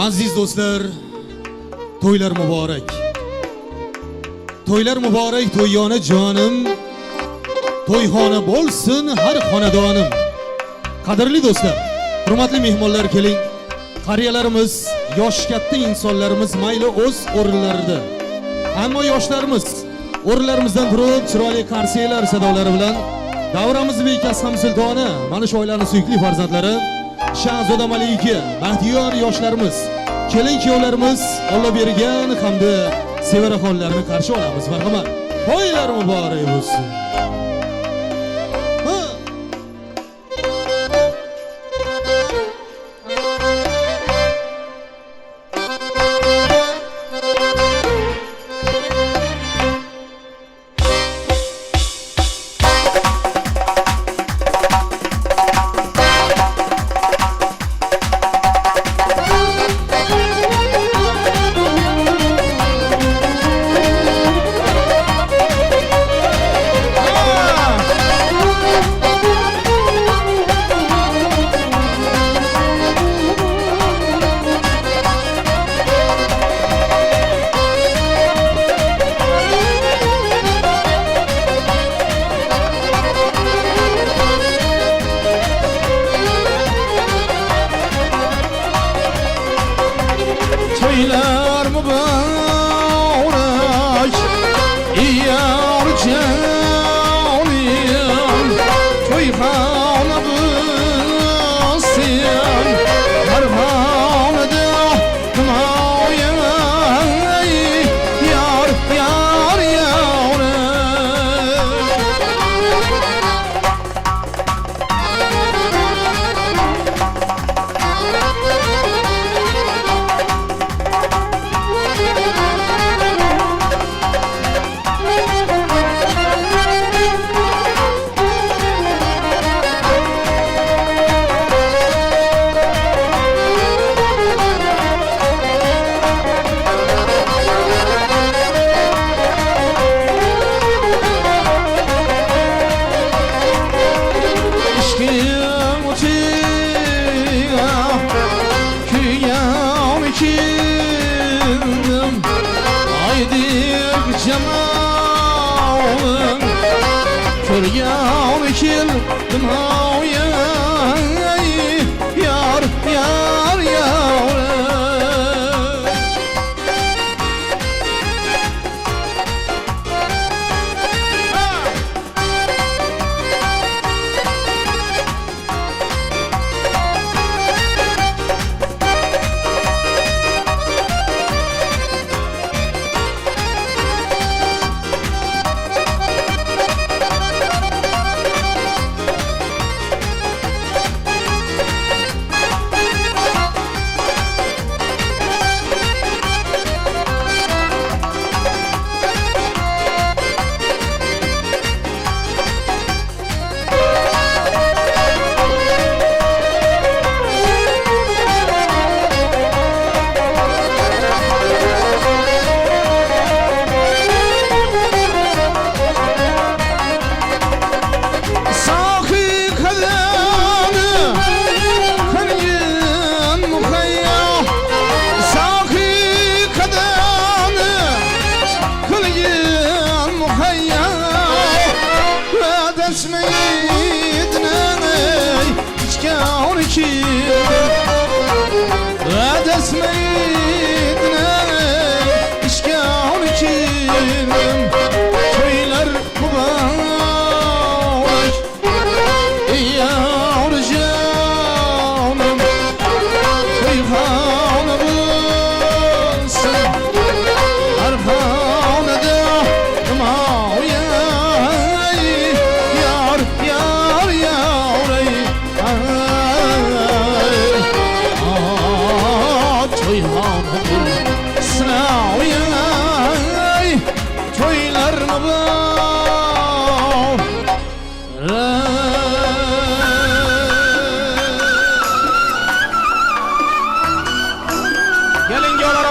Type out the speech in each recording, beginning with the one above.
Aziz do'stlar, to'ylar muborak. To'ylar muborak, to'yona jonim. To'yxona bo'lsin har xonadonim. Qadrli do'stlar, hurmatli mehmonlar, keling. Qariyalarimiz, yosh katta insonlarimiz mayli o'z o'rinlarida. Ammo yoshlarimiz o'rinlarimizdan turib, chiroyli qarsiylar sadolari bilan davramiz bekasi ham sultoni, mana shu oilaning suyukli farzandlari, Shahzoda Malika, baxtiyor yoshlarimiz, kelin kuyovlarimiz, Alloh bergan hamda sevaraxonlarni qarshi olamiz. Marhamat. To'ylar muborak bo'lsin. To'ylar muborak, yor jonim, to'yxona bo'lsin har xonada himoya, yor yorim. Cemalım Kıryan kildim havya, yar yar yar.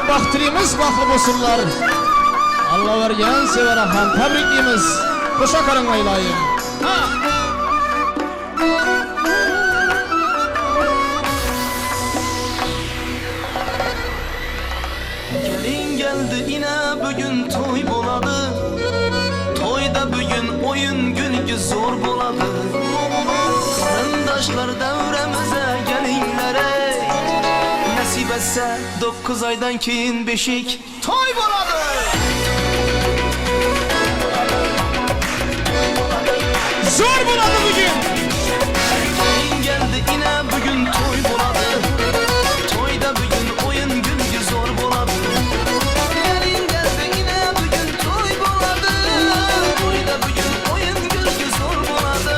Baxtırımız baxtlı bo'lsinlar. Allah vergan sevaraxon tabriklaymiz. Qo'sha qaring aylayim. Ha. Başlar devremize gelinler ey. Nasip etse 9 aydan keyin beşik toy boladı. Zor buladı bugün. Gelin geldi yine bugün toy boladı. Toyda bugün oyun güldü zor boladı. Gelin geldi yine bugün toy boladı. Toyda bugün oyun güldü zor boladı.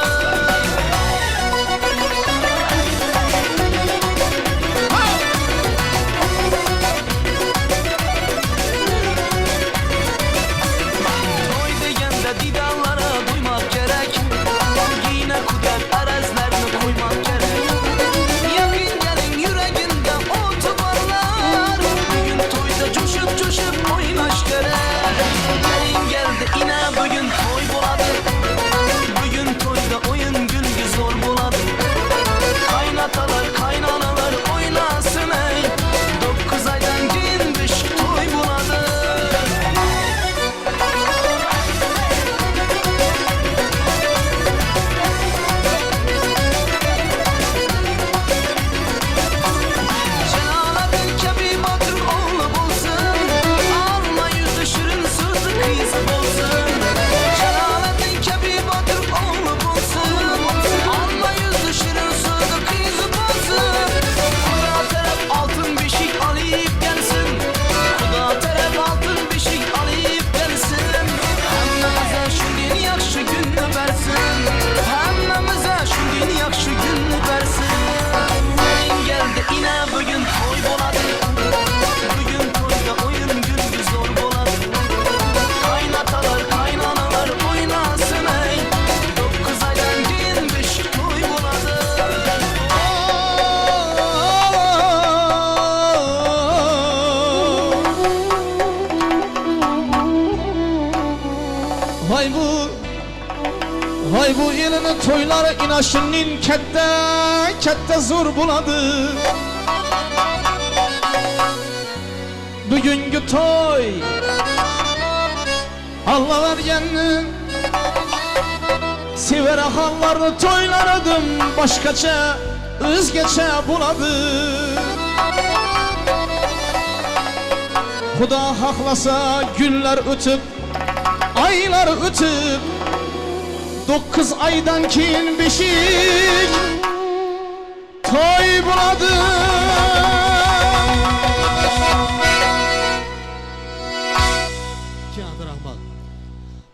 Toy degende didarlara duymak gerek. Yine kudret arezlerini koymak gerek. Yakın gelin yüreğinde otobarlar. Bugün toyda coşup coşup oynaş gerek. Gelin geldi yine bugün toy boladı. Bugün toyda oyun güldü zor boladı. Kaynatalar kaynanalar oynasın ey. 9 aydan keyin beşik toy boladı. Celalettin Kebir Batur oğlu bulsun. Alma yüzü şirin sözlü kız bulsun. Celalettin Kebir Batur oğlu bulsun. Alma yüzü şirin sözlü kız bulsun. Kuda taraf altın beşik alayıp gelsin. Kuda taraf altın beşik alayıp gelsin. Hemmemize şu gün yakşı günü versin. Hemmemize şu gün yakşı günü versin. Gelin geldi yine bugün toy boladı. Bugün toyda oyun güldü zor boladı. Kaynatalar kaynanalar oynasın ey. 9 aydan keyin beşik toy boladı. Hay bu elini toyları inaşının katta zor buladı. Bugünkü toy Allah vergenin sever hallarını toylarıdım başkaça özgeçe buladı. Xuda haklasa günler ötüp aylar ötüp 9 aydan keyin beşik toy buladı. Katta rahmat.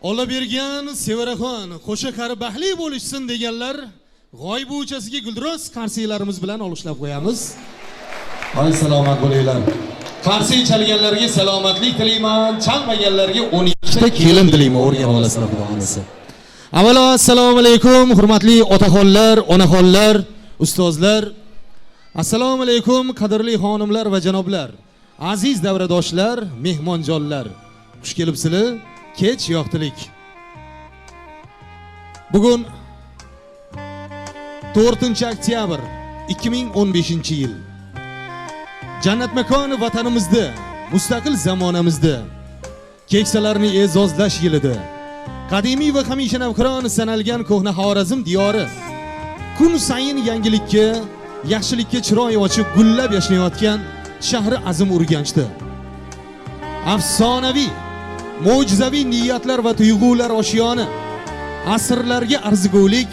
Ola bergan Sevaraxon qo'sha qari baxtli bo'lishsin deganlar g'oyib uchasiga guldiroz qarsiylarimiz bilan olqishlab qo'yamiz. Hay salomat bo'linglar. Qarsiy chalganlarga salomatlik tilayman, chalmaganlarga 12 ta kelin tilayman, o'rganib olasizlar xudo xolasa. Avvalo assalomu alaykum hurmatli otaxonlar, onaxonlar, ustozlar. Assalomu alaykum qadrli xonimlar va janoblar, aziz davradoshlar, mehmonjonlar. Xush kelibsizlar. Kech yoqtilik. Bugun 4-oktyabr 2015-yil. Jannat makoni vatanimizda, mustaqil zamonamizda keksalarni e'zozlash yilida. Qadimiy va hamisha navqiron sanalgan ko'hna Xorazm diyori kun sayin yangilikka, yaxshilikka chiroy ochib gullab yashayotgan shahri azim Urganchda. Afsonaviy, mo'jizaviy niyatlar va tuyg'ular oshiyoni, asrlarga arzigulik,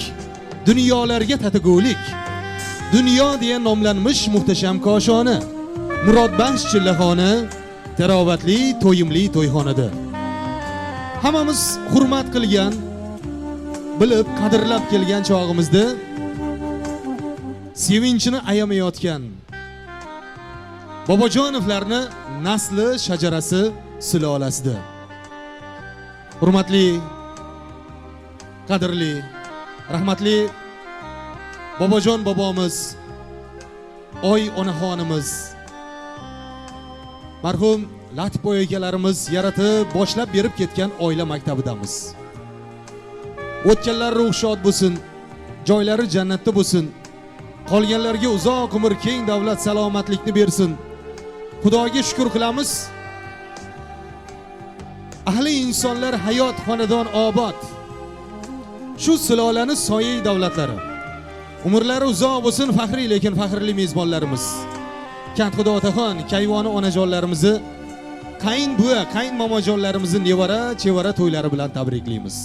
dunyolarga tatigulik, dunyo deya nomlanmish muhtasham koshoni, murodbaxsh chillaxona, tarovatli, to'yimli to'yxonada. Hammamiz hurmat qilgan, bilib, qadrlab kelgan chog'imizda sevinchini ayamayotgan Bobojonovlarni nasli shajarasi sulolasida. Hurmatli, qadrli, rahmatli Bobojon bobomiz, oy onaxonimiz, marhum Latipboy akalarimiz yaratib boshlab berib ketgan oila maktabidamiz. O'tganlar ruh shod bo'lsin, joylari jannatda bo'lsin. Qolganlarga uzoq umr, keng davlat, salomatlikni bersin. Xudoga shukr qilamiz. Ahli insonlar hayot xonadon obod. Shu silolani soyai davlatlari Umrlari uzoq bo'lsin faxriy lekin faxrli mezbonlarimiz. Kantxudo otaxon, kayvoni onajonlarimizni, qayin buva, qayin momojonlarimizni nevara, chevara to'ylari bilan tabriklaymiz.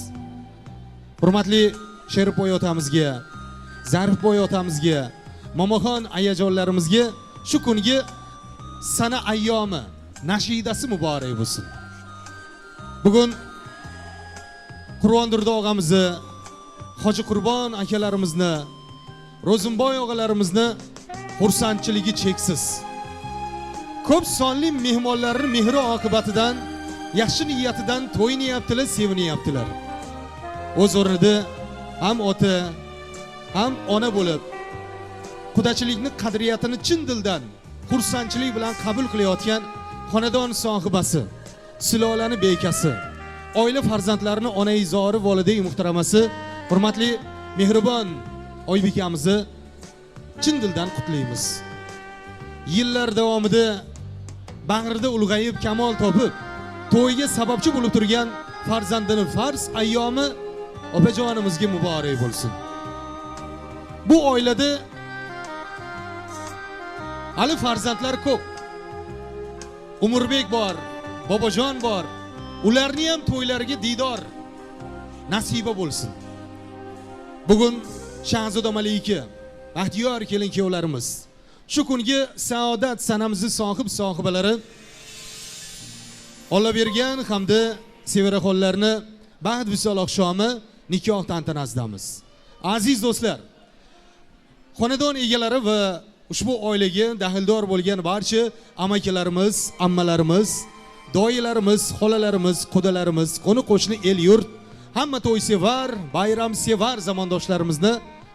Hurmatli Sheribboy otamizga, Zarifboy otamizga, momoxon ayajonlarimizga shu kungi sana ayyomi nashidasi muborak bo'lsin. Bugun Qur'ondirdo og'amizni, Hoji Qurbon akalarimizni, Ro'zimboy og'alarimizni xursandchiligi cheksiz. Ko'p sonli mehmonlarning mehri oqibatidan, yaxshi niyatidan to'ynayaptilar, sevinyaptilar. O'z o'rnida ham ota, ham ona bo'lib, qudachilikning qadriyatini chin dildan xursandchilik bilan qabul qilayotgan xonadon sohibasi, silolani bekasi, oila farzandlarini onaizori volidai muhtaramasi, hurmatli mehribon Oybekamizni chin dildan qutlaymiz. Yillar davomida bag'rida ulg'ayib kamol topib, to'yga sababchi bo'lib turgan farzandini farz ayyomi opajonimizga muborak bo'lsin. Bu oilada hali farzandlar ko'p. Umurbek bor, bobojon bor. Ularni ham to'ylariga didor nasiba bo'lsin. Bugun Shahzoda Malika, Baxtiyor kelin-kuyovlarimiz shu kungi saodat sanamizni sohibalari Alloh bergan hamda sevaraxonlarni baxt visol oqshomi nikoh tantanasidamiz. Aziz do'stlar, xonadon egalari va ushbu oilaga daxldor bo'lgan barcha amakilarimiz, ammalarimiz, doyilarimiz, xolalarimiz, qudalarimiz, qo'ni-qo'shni el yurt, hamma to'y sevar, bayram sevar zamondoshlarimizni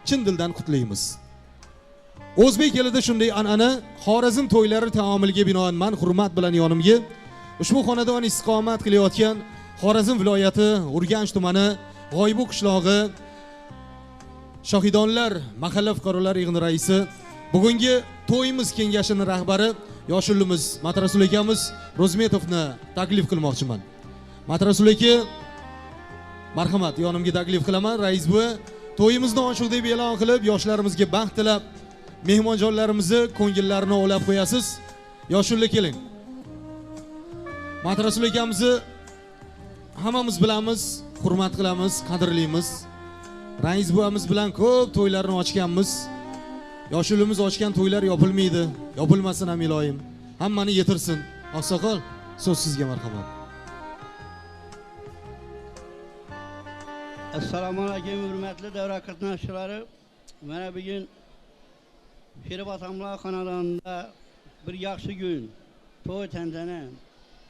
chin dildan qutlaymiz. O'zbek elida shunday an'ana Xorazm to'ylari taomiliga binoan man hurmat bilan yonimga ushbu xonadon istiqomat qilayotgan Xorazm viloyati Urganch tumani G'oybu qishlog'i Shohidonlar mahalla fuqarolar yig'ini raisi, bugungi to'yimiz kengashining rahbari yoshulimiz Matrasul akamiz Ro'zmetovni taklif qilmoqchiman. Matrasul aka, marhamat, yonimga taklif qilaman. Rais buva, to'yimizni ochiq deb e'lon qilib, yoshlarimizga baxt tilab, mehmonjonlarimizni ko'ngillarini o'lab qo'yasiz. Yoshullar keling. Matrasul akamizni hammamiz bilamiz, hurmat qilamiz, qadrlaymiz. Rais buvamiz bilan ko'p to'ylarni ochganmiz. Yoshulimiz ochgan to'ylar yopilmaydi, yopilmasin ham iloyim. Hammani yetirsin. Oqsoqol, so'z sizga, marhamat. Assalomu alaykum hurmatli davra qatnashchilari. Mana bugun Sheribboy xonadonida bir yaxshi kun, to'y tantana.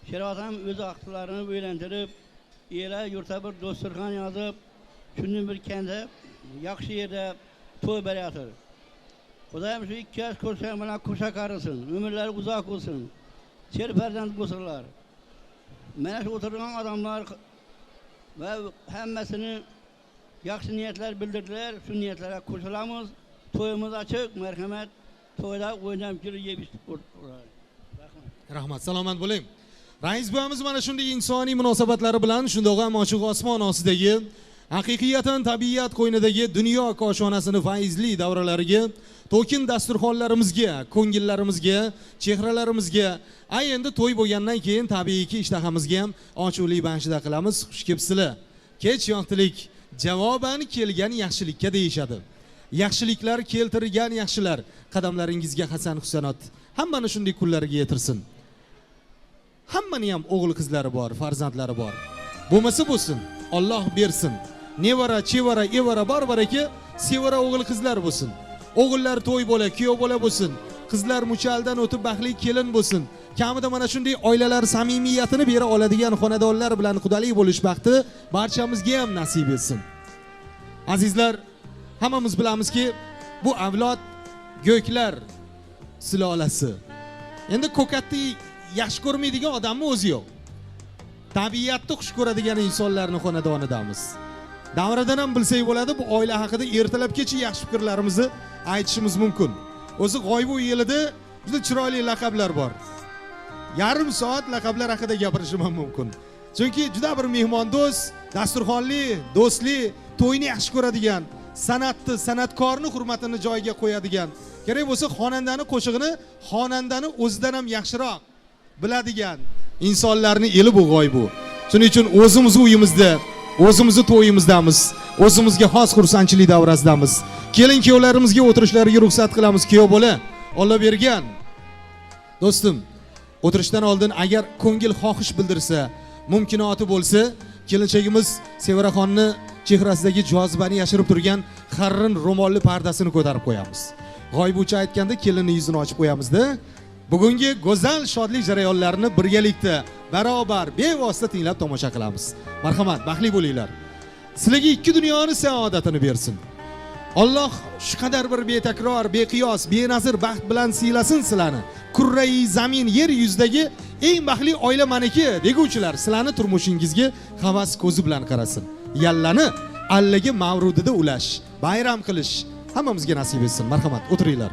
Sheribboy o'z vaqtlarini o'ylantirib, ela yurtda bir dasturxon yozib, shundan bir kanda yaxshi yerda to'y berayotir. Xudoyim shu ikki yosh ko'rshak bilan qo'sha qarisin, umrlari uzoq bo'lsin, sher farzand bo'lsinlar. Mana shu o'tirgan odamlar va hammasini yaxshi niyatlar bildirdilar. Shu niyatlarga qo'shilamiz. To'yimiz ochiq, marhamat. To'yda o'ynab kelib yeb ichib o'tiramiz. Rahmat, salomat bo'ling. Rais buvamiz mana shunday insoniy munosabatlari bilan shundoq ham ochiq osmon ostidagi haqiqatan tabiat qo'ynidagi dunyo koshonasini faizli davralariga, to'kin dasturxonlarimizga, ko'ngillarimizga, chehralarimizga, ay endi to'y bo'lgandan keyin tabiiyki ishtahamizga ham ochiqlik banshida qilamiz. Xush kelibsizlar. Kech yoqtilik javoban kelgan yaxshilikka deyishadi. Yaxshiliklar keltirgan yaxshilar qadamlaringizga hasan husanot. Hammani shunday kunlariga yetirsin. Hammani ham o'g'il qizlari bor, farzandlari bor. Bo'lmasa bo'lsin, Alloh bersin. Nevara, chevara, evara bor baraka, sevara o'g'il qizlar bo'lsin. O'g'illar to'y bo'la, kuyov bo'la bo'lsin. Qizlar muchaldan o'tib baxtli kelin bo'lsin. Kamida mana shunday oilalar samimiyatini bera oladigan xonadonlar bilan qudalik bo'lish baxti barchamizga ham nasib etsin. Azizlar, hammamiz bilamizki, bu avlod go'klar silolasi. Endi ko'katni yaxshi ko'rmaydigan odamni o'zi yo'q. Tabiatni xush ko'radigan insonlarning xonadonidamiz. Davradan ham bilsak bo'ladi, bu oila haqida ertalabgacha yaxshi fikrlarimizni aytishimiz mumkin. O'zi G'oybu yilida juda chiroyli laqablar bor. Yarim soat laqablar haqida gapirishim ham mumkin. Chunki juda bir mehmondo'st, dasturxonli, do'stli, to'yni yaxshi ko'radigan, san'atni, san'atkorni hurmatini joyiga qo'yadigan, kerak bo'lsa xonandani qo'shig'ini xonandani o'zidan ham yaxshiroq biladigan insonlarning eli bu g'oyib bu. Shuning uchun o'zimiz uyimizda, o'zimizni to'yimizdamiz, o'zimizga xos xursandchilik davrasidamiz. Kelin-kuyovlarimizga o'tirishlariga ruxsat qilamiz. Kuyov bola, Alloh bergan. Do'stim, o'tirishdan oldin agar ko'ngil xohish bildirsa, mumkinoti bo'lsa, kelinchagimiz Sevaraxonni chehrasidagi jozibani yashirib turgan xarrin ro'molli pardasini ko'tarib qo'yamiz. G'oyibuvchi aytganda kelinning yuzini ochib qo'yamiz-da. Bugungi go'zal shodlik jarayonlarini birgalikda barobar bevosita tinglab tomosha qilamiz. Marhamat, baxtli bo'linglar. Sizlarga ikki dunyoning saodatini bersin. Alloh shu qadar bir betakror, beqiyos, benazir baxt bilan siylasin sizlarni. Kurrai zamin yer yuzidagi eng baxtli oila maniki deguvchilar sizlarni turmushingizga havas ko'zi bilan qarasin. Yallani allaga mavrudida ulash, bayram qilish hammamizga nasib etsin. Marhamat, o'tiringlar.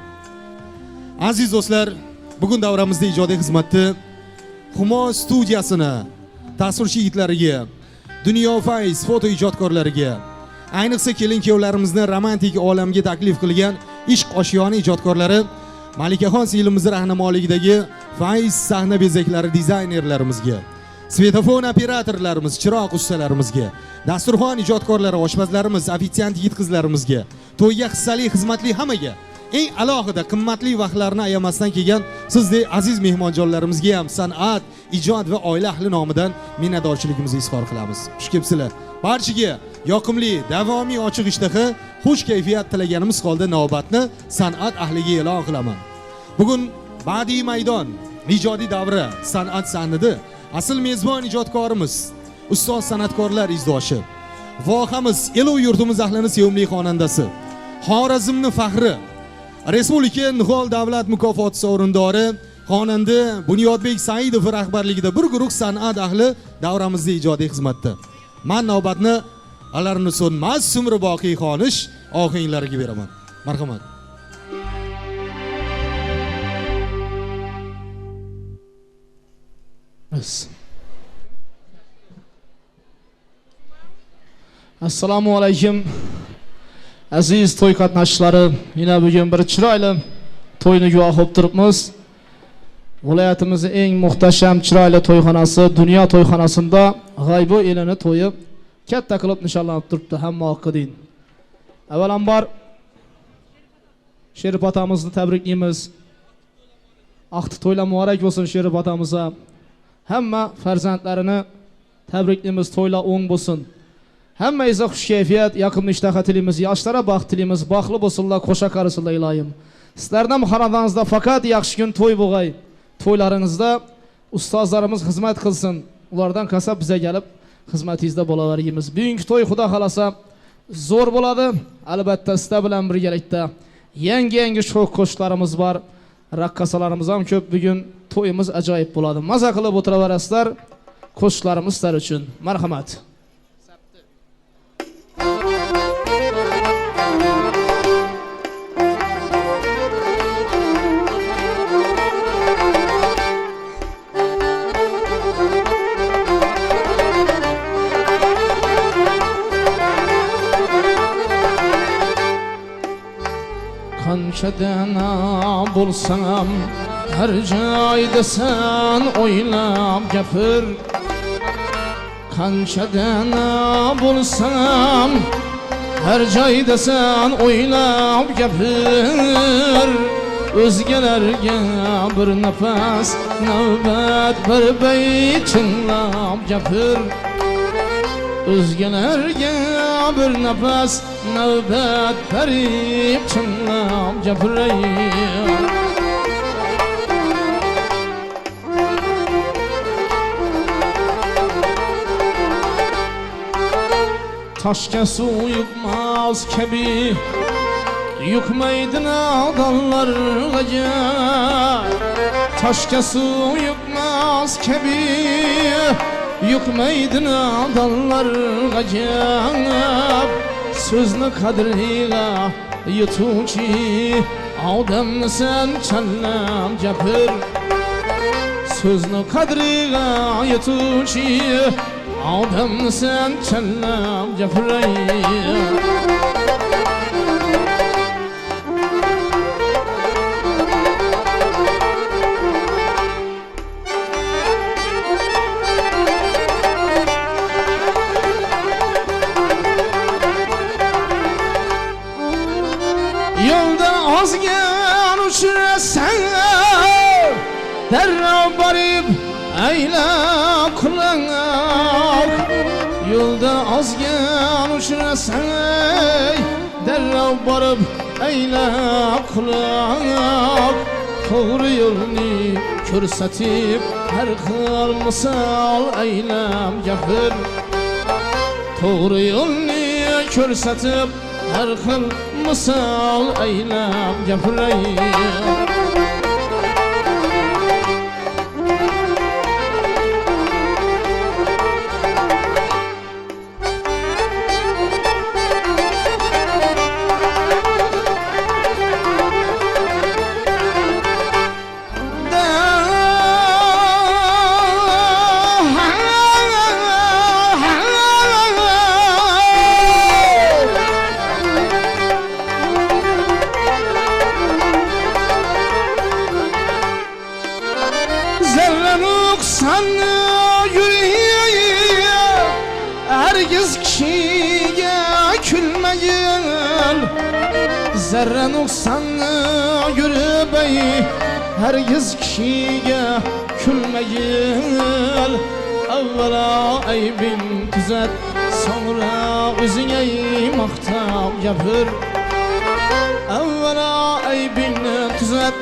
Aziz do'stlar, bugun davramizda ijodiy xizmatni Humo studiyasini tasvirchi yigitlariga, Dunyo Fayz foto ijodkorlariga, ayniqsa kelin-kuyovlarimizni romantik olamga taklif qilgan ishq oshiyoni ijodkorlari, Malikaxon singlimizning rahnamoligidagi Fayz sahna bezaklari dizaynerlarimizga, svetofon operatorlarimiz, chiroq ustalarimizga, dasturxon ijodkorlari, oshpazlarimiz, ofitsiant yigit-qizlarimizga, to'yga hissali, xizmatli hammaga, eng alohida qimmatli vaqtlarni ayamasdan kelgan sizdek aziz mehmonjonlarimizga ham san'at, ijod va oila ahli nomidan minnatdorchiligimizni izhor qilamiz. Xush kelibsizlar. Barchaga yoqimli, davomiy ochiq ishtaha, xush kayfiyat tilaganimiz holda navbatni san'at ahliga e'lon qilaman. Bugun badiiy maydon, ijodiy davra san'at sahnida asl mezbon ijodkorimiz, ustoz san'atkorlar izdoshi, vohamiz, elu yurtimiz ahlining sevimli xonandasi, Xorazmning faxri, Respublika Nihol davlat mukofoti sovrindori xonanda Bunyodbek Saidov rahbarligida bir guruh san'at ahli davramizda ijodiy xizmatda. Men navbatni alarini so'nmas sumri boqiy xonish ohanglariga beraman. Marhamat. Assalomu alaykum. Aziz to'y qatnashchilari, yana bugun bir chiroyli to'yni guvoh bo'lib turibmiz. Viloyatimizning eng muhtasham chiroyli to'yxonasi, Dunyo to'yxonasida g'aybu elini to'yi katta qilib nishonlanib turibdi. Hamma oqidin. Avvalambor Sherif otamizni tabriklaymiz. Aqti to'ylar muborak bo'lsin Sherif otamizga. Hamma farzandlarini tabriklaymiz, to'ylar o'ng bo'lsin. Hammangizga xush kayfiyat, yoqimli ishtaha tilaymiz, yoshlarga baxt tilaymiz, baxtli bo'lsinlar, qo'sha qarisinlar iloyim. Sizlarning xonadoningizda faqat yaxshi kun to'y bo'lg'ay. To'ylaringizda ustozlarimiz xizmat qilsin. Ulardan kasab bizga kelib xizmatingizda bo'laveramiz. Bugungi to'y xudo xolasa zo'r bo'ladi. Albatta sizlar bilan birgalikda yangi qo'shiqlarimiz bor. Raqqasalarimiz ham ko'p. Bugun to'yimiz ajoyib bo'ladi. Maza qilib o'tiraverasizlar. Qo'shiqlarimiz sizlar uchun. Marhamat. Qanchadan bo'lsam har joyda sen o'ylab gapir. Qanchadan bo'lsam har joyda sen o'ylab gapir. O'zgalarga bir nafas navbat bir bayt tinglab gapir. O'zgalarga bir nafas navbat berib tinglab gapiray. Toshga suv yukmas kabi yukmaydi nodonlarga. Toshga suv yukmas kabi yukmaydi nodonlarga. So'zni qadriga yetuvchi odamni sen challab gapir. So'zni qadriga yetuvchi odamni sen challab gapiray. ozgan uchrasan darrov borib ayla quloq yo'lda ozgan uchrasan darrov borib ayla quloq to'g'ri yo'lni ko'rsatib har xil misol aylam gapir to'g'ri yo'lni ko'rsatib har xil misol aylam gapiray Zerre noksanı görüp herkes kişiye külmeyil Evvela aybin tüzet sonra özüne maktab yapır Evvela aybin tüzet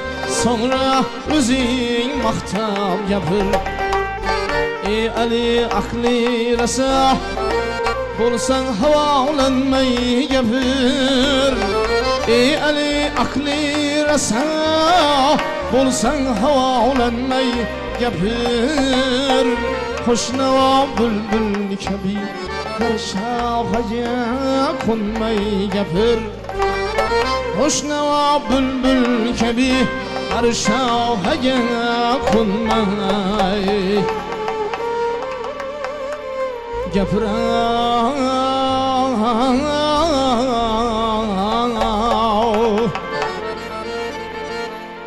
sonra özün maktab yapır Ey Ali akli rasa bulsan havalanmay yapır Ey Ali akli rasa bulsan havalanmay yapır Hoşnava bülbül kebi her şahaca konmay yapır Hoşnava bülbül kebi her şahaca konmay yapır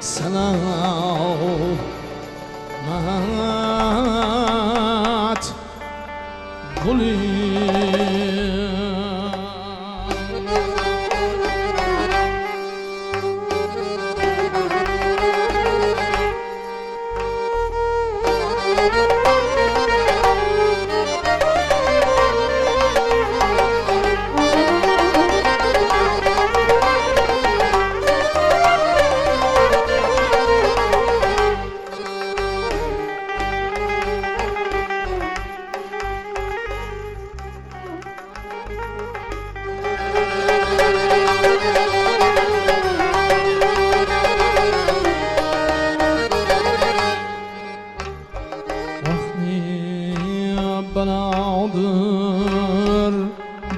Selamat beladır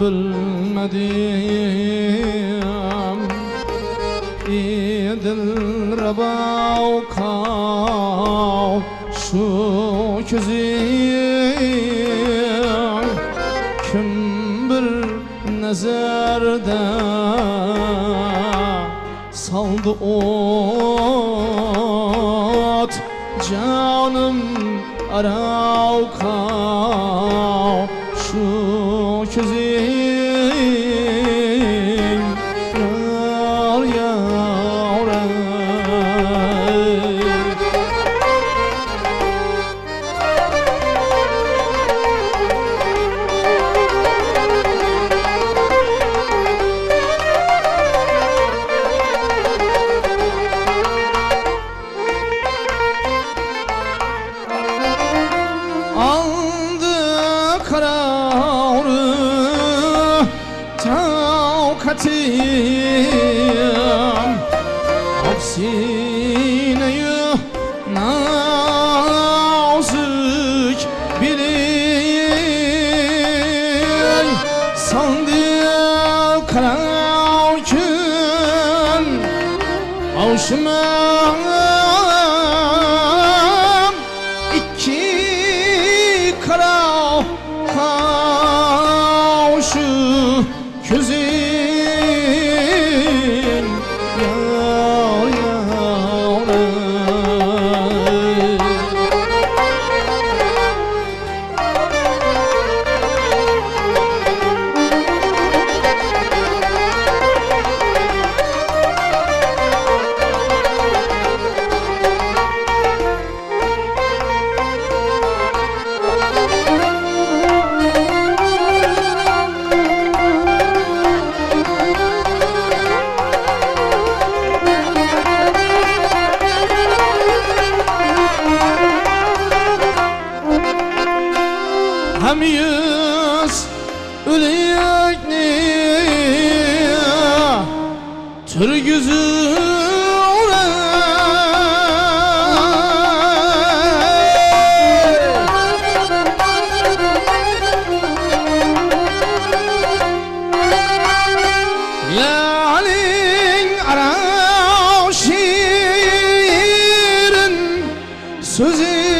bilmedim İdil rebav kav şu közüm Kim bir nezerde saldı ot canım arav kav şu közün yar yar Aksineyi nazik bilin Sandı karan gün Avşımam iki kara kavşu közü Sözü